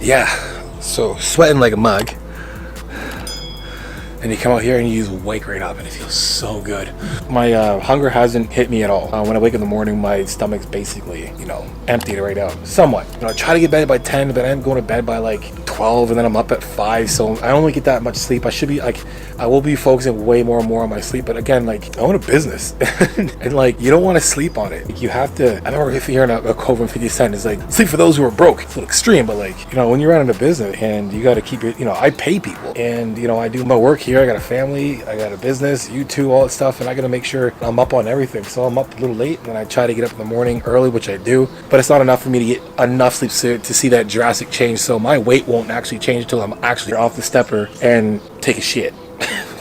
Yeah, so sweating like a mug. And you come out here and you just wake right up and it feels so good. My hunger hasn't hit me at all. When I wake in the morning, my stomach's basically, emptied right out. Somewhat. I try to get bed by 10, but I'm going to bed by like 12 and then I'm up at 5. So I only get that much sleep. I will be focusing way more and more on my sleep. But again, I own a business and you don't want to sleep on it. You have to, I remember if you're hearing a quote from 50 Cent, it's like, sleep for those who are broke. It's a little extreme, but when you're running a business and you got to keep your, I pay people and, I do my work here. I got a family, I got a business, YouTube, all that stuff, and I gotta make sure I'm up on everything. So I'm up a little late, and then I try to get up in the morning early, which I do, but it's not enough for me to get enough sleep to see that drastic change. So my weight won't actually change until I'm actually off the stepper and take a shit.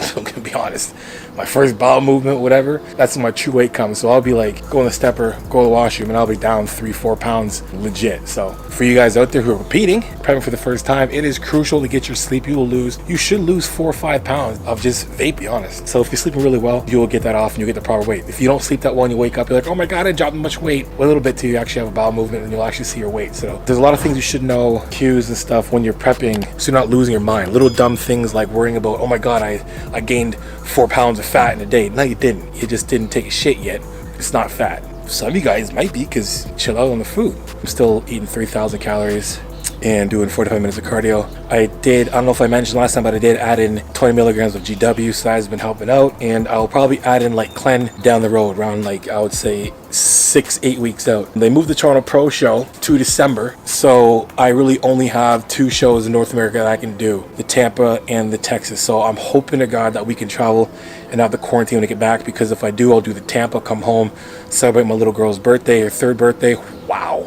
So I'm gonna be honest, my first bowel movement, whatever, that's when my true weight comes. So I'll be go in the stepper, go to the washroom, and I'll be down 3-4 pounds legit. So for you guys out there who are repeating, prepping for the first time, it is crucial to get your sleep. You should lose 4 or 5 pounds of just vape, be honest. So if you're sleeping really well, you will get that off and you'll get the proper weight. If you don't sleep that well and you wake up, you're like, oh my God, I dropped much weight. Well, a little bit till you actually have a bowel movement and you'll actually see your weight. So there's a lot of things you should know, cues and stuff when you're prepping, so you're not losing your mind. Little dumb things like worrying about, oh my God, I gained 4 pounds of fat in a day. No, you didn't. You just didn't take a shit yet. It's not fat. Some of you guys might be, because chill out on the food. I'm still eating 3,000 calories and doing 45 minutes of cardio. I don't know if I mentioned last time, but I did add in 20 milligrams of GW, so that has been helping out. And I'll probably add in Clen down the road, around I would say 6-8 weeks out. They moved the Toronto Pro show to December, so I really only have 2 shows in North America that I can do, the Tampa and the Texas. So I'm hoping to God that we can travel and have the quarantine when I get back, because if I do, I'll do the Tampa, come home, celebrate my little girl's birthday, her 3rd birthday. Wow.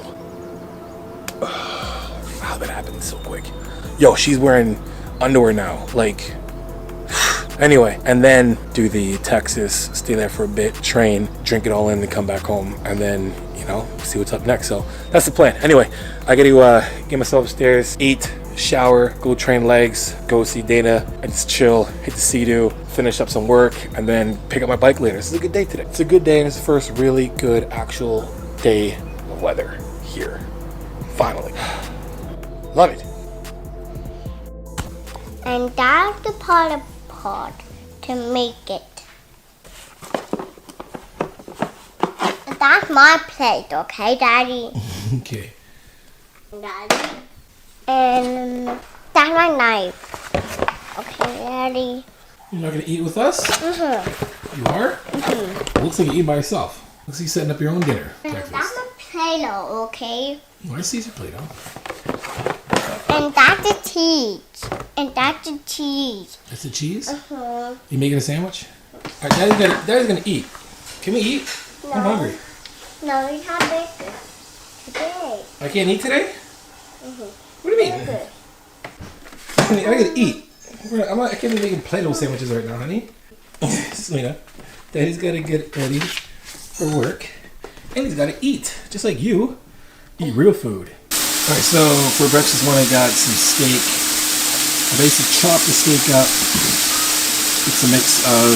How that happened so quick. Yo, she's wearing underwear now. Anyway, and then do the Texas, stay there for a bit, train, drink it all in, and come back home, and then, see what's up next. So that's the plan. Anyway, I gotta get myself upstairs, eat, shower, go train legs, go see Dana, and just chill, hit the Sea-Doo, finish up some work, and then pick up my bike later. This is a good day today. It's a good day, and it's the first really good actual day of weather here. Finally. Love it. And that's the pot to make it. That's my plate, okay, Daddy? Okay. Daddy. And that's my knife. Okay, Daddy. You're not gonna eat with us? Mm-hmm. You are? Mm-hmm. Looks like you eat by yourself. Looks like you're setting up your own dinner. That's my Play-Doh, okay? Well, I see your Play-Doh. And that's the cheese. And that's the cheese. That's the cheese? Uh-huh. You making a sandwich? All right, Daddy's gonna eat. Can we eat? No. I'm hungry. No, we have bacon today. I can't eat today? Mm-hmm. What do you mean? I gotta eat. I can't be making Play-Doh sandwiches right now, honey. Selena, Daddy's gotta get ready for work. And he's gotta eat, just like you. Eat real food. Alright, so for breakfast this morning I got some steak. I basically chopped the steak up. It's a mix of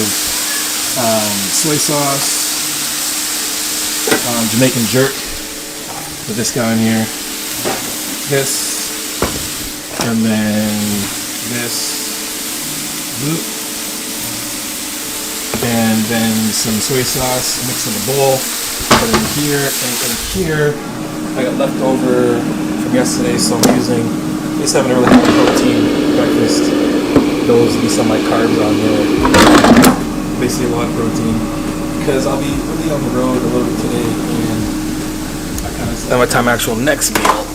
soy sauce, Jamaican jerk with this guy in here, this, and then this, and then some soy sauce, mix in a bowl, put it in here, and in here I got leftover from yesterday, so I'm using, just haven't really had a protein breakfast. Those will be some of my carbs on there. Basically a lot of protein, because I'll be really on the road a little bit today, and I kind of spend my time actual next meal.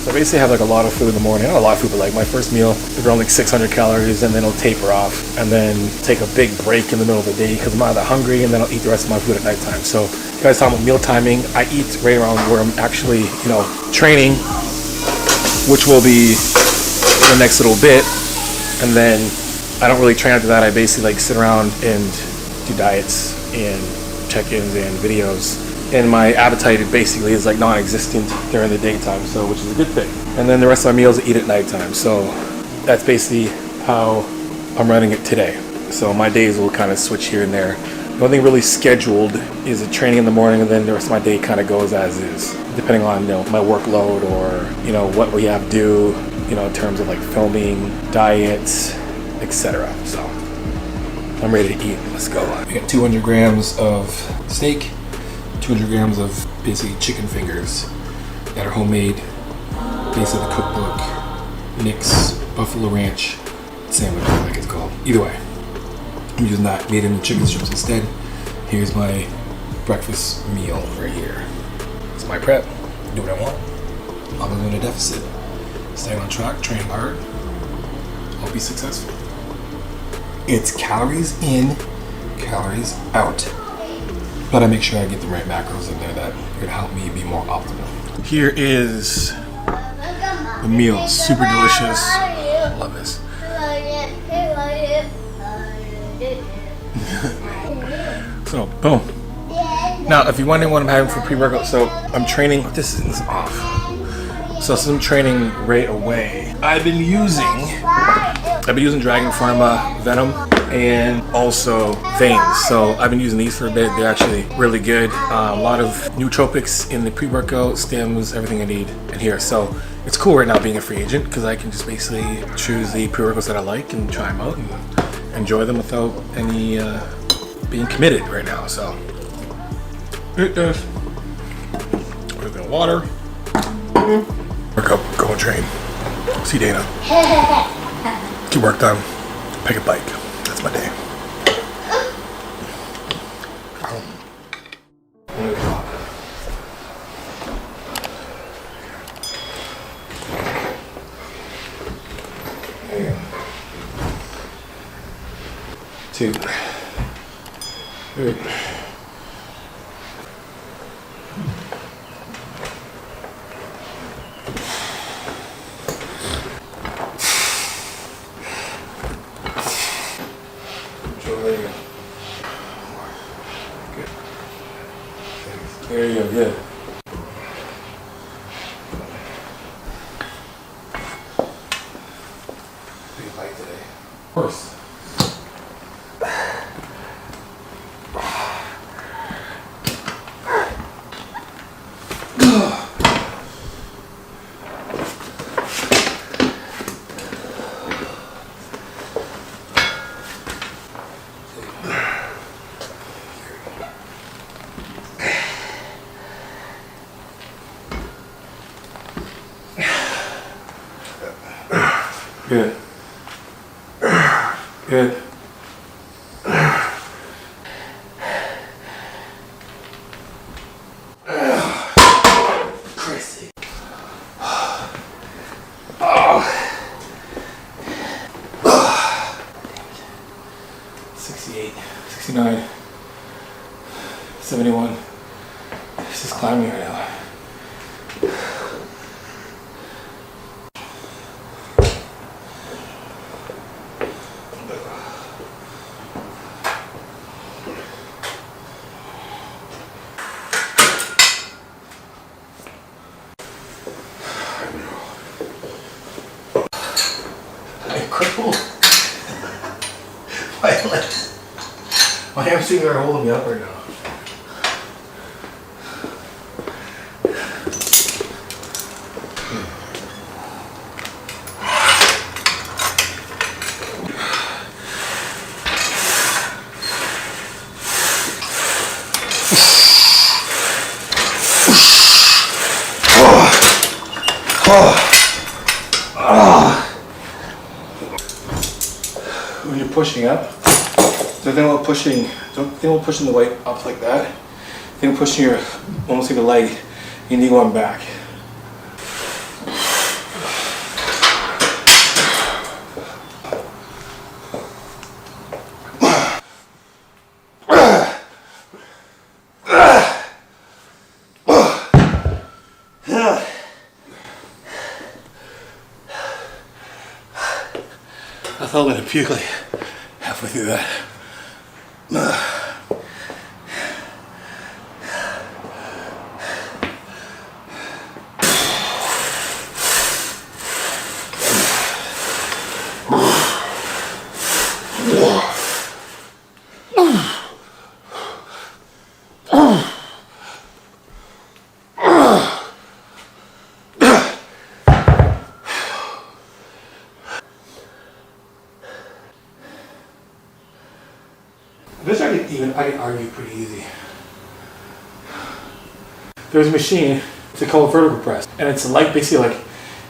So I basically have a lot of food in the morning. Not a lot of food, but my first meal is around 600 calories, and then I'll taper off, and then take a big break in the middle of the day because I'm not that hungry, and then I'll eat the rest of my food at nighttime. So you guys talking about meal timing, I eat right around where I'm actually, training, which will be the next little bit, and then I don't really train after that. I basically sit around and do diets and check-ins and videos. And my appetite basically is non-existent during the daytime, so which is a good thing. And then the rest of my meals I eat at nighttime. So that's basically how I'm running it today. So my days will kind of switch here and there. The only thing really scheduled is a training in the morning, and then the rest of my day kind of goes as is, depending on my workload or what we have to do. you know, in terms of like filming, diets, etc. So I'm ready to eat. Let's go. I got 200 grams of steak, 200 grams of basically chicken fingers that are homemade, based on the cookbook, Nick's Buffalo Ranch sandwich, I think it's called. Either way, I'm using that, made into chicken strips instead. Here's my breakfast meal right here. It's my prep. Do what I want. I'm in a deficit. Stay on track, train hard. I'll be successful. It's calories in, calories out. But I make sure I get the right macros in there that are gonna help me be more optimal. Here is the meal. Super delicious. I love this. So, boom. Now, if you're wondering what I'm having for pre-workout, so I'm training. This is off. So since I'm training right away, I've been using Dragon Pharma Venom and also Veins. So I've been using these for a bit. They're actually really good. A lot of nootropics in the pre-workout, stims, everything I need in here. So it's cool right now being a free agent because I can just basically choose the pre-workouts that I like and try them out and enjoy them without any being committed right now. So it does. We're gonna water. Work up, go and train. See Dana. Get work done. Pick a bike. That's my day. There you go. 2, 3. There you go, good. Big bite today. Of course. Good. Good. Crazy. Oh. 68, 69, 71. This is climbing right now. Crippled. My hamstrings are holding me up right now. When you're pushing up, don't think about pushing the weight up like that. Think of pushing your almost like a leg, your knee going back. I felt like a puke like halfway through that. I can argue pretty easy. There's a machine, it's called vertical press, and it's like basically like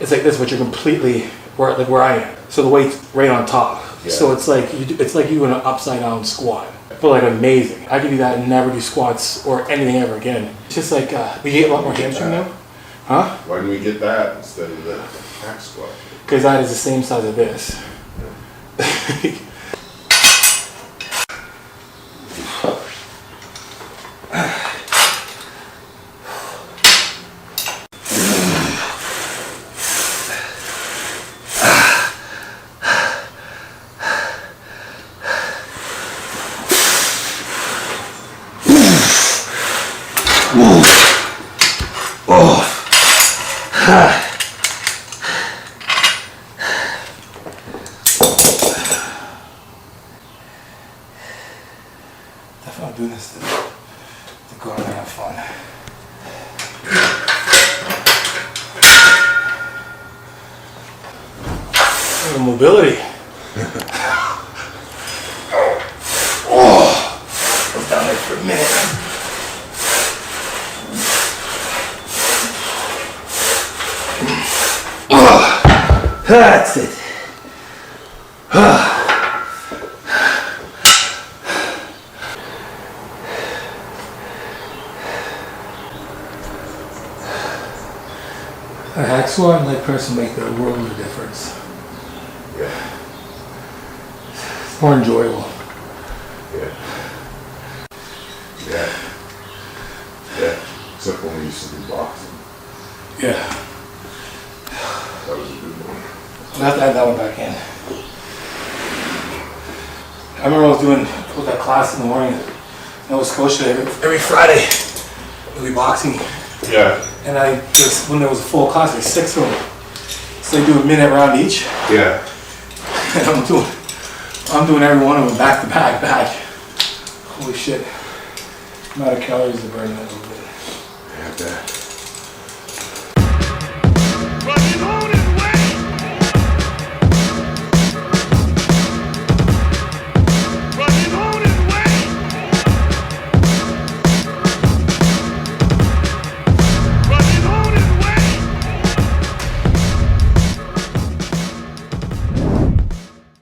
it's like this, but you're completely where I am. So the weight's right on top. Yeah. So it's like you do an upside down squat, but like amazing. I can do that and never do squats or anything ever again. It's just like we get a lot more hamstring now. Huh? Why didn't we get that instead of the hack squat? Because that is the same size as this. Definitely doing this to go out and have fun. Mobility. Oh, I was down there for a minute. That's it. A hack squat and leg press will make the world of difference. Yeah. It's more enjoyable. Yeah. Yeah. Yeah. Except when we used to do boxing. Yeah. That was a good one. I'll have to add that one back in. I remember I was doing that class in the morning in Nova Scotia every Friday. We'd be boxing. Yeah. And when there was a full class, there's 6 of them. So they do a minute round each. Yeah. And I'm doing every one of them back to back. Holy shit. Amount of calories to burn in that little bit. Yeah, that.